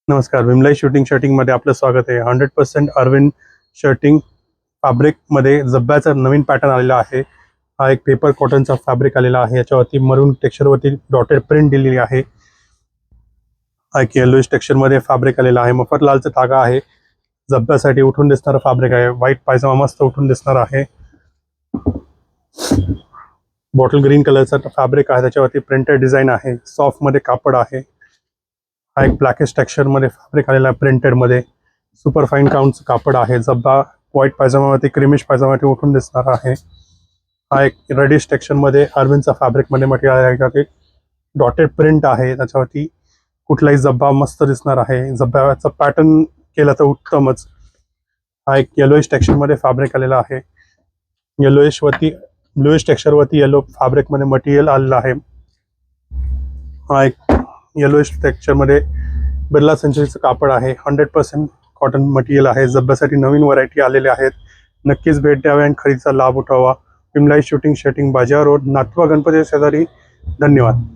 नमस्कार, विमलाई शर्टिंग मध्ये आपलं स्वागत आहे। 100% अरविंद शर्टिंग फॅब्रिक मध्ये जब्ब्याचा नवीन पॅटर्न आलेला आहे। हा एक पेपर कॉटनचा फॅब्रिक आलेला आहे। याच्यावरती मरून टेक्स्चरवरती डॉटेड प्रिंट दिलेली आहे। हा एक येलोइश टेक्स्चर मध्ये फॅब्रिक आलेला आहे। मफतलालचा धागा आहे। जब्ब्यासाठी उठून दिसणारा फॅब्रिक आहे। व्हाईट पायजामा मस्त उठून दिसणार आहे। बॉटल ग्रीन कलरचा फॅब्रिक आहे। त्याच्यावरती प्रिंटेड डिझाइन आहे। सॉफ्ट मध्ये कापड आहे। हा एक ब्लॅकिश टेक्स्चर मध्ये फॅब्रिक आलेला आहे। प्रिंटेड मध्ये सुपर फाईन काउंटचं कापड आहे। जब्बा व्हाईट पायजामावरती क्रीमिश पायजामावरती उठून दिसणार आहे। हा एक रेडिश टेक्स्चर मध्ये अरविंदचा फॅब्रिक मध्ये मटेरियल आहे। त्याच्यावरती डॉटेड प्रिंट आहे। त्याच्यावरती कुठलाही जब्बा मस्त दिसणार आहे। जब्ब्याचा पॅटर्न केला तर उत्तमच। हा एक येलोइश टेक्स्चर मध्ये फॅब्रिक आलेला आहे। येलोइश वरती ब्लूइश टेक्स्चर वरती येलो फॅब्रिक मध्ये मटेरियल आलेलं आहे। हा एक येलोइश टेक्स्चर मध्ये बिर्ला सेंचुरीचं कापड आहे। 100% कॉटन मटेरियल आहे। जब्ब्यासाठी नवीन व्हरायटी आलेल्या आहेत। नक्कीच भेट द्यावे आणि खरेदीचा लाभ उठवावा। विमलाई शर्टिंग बाजार रोड, नाथवा गणपती शेजारी। धन्यवाद।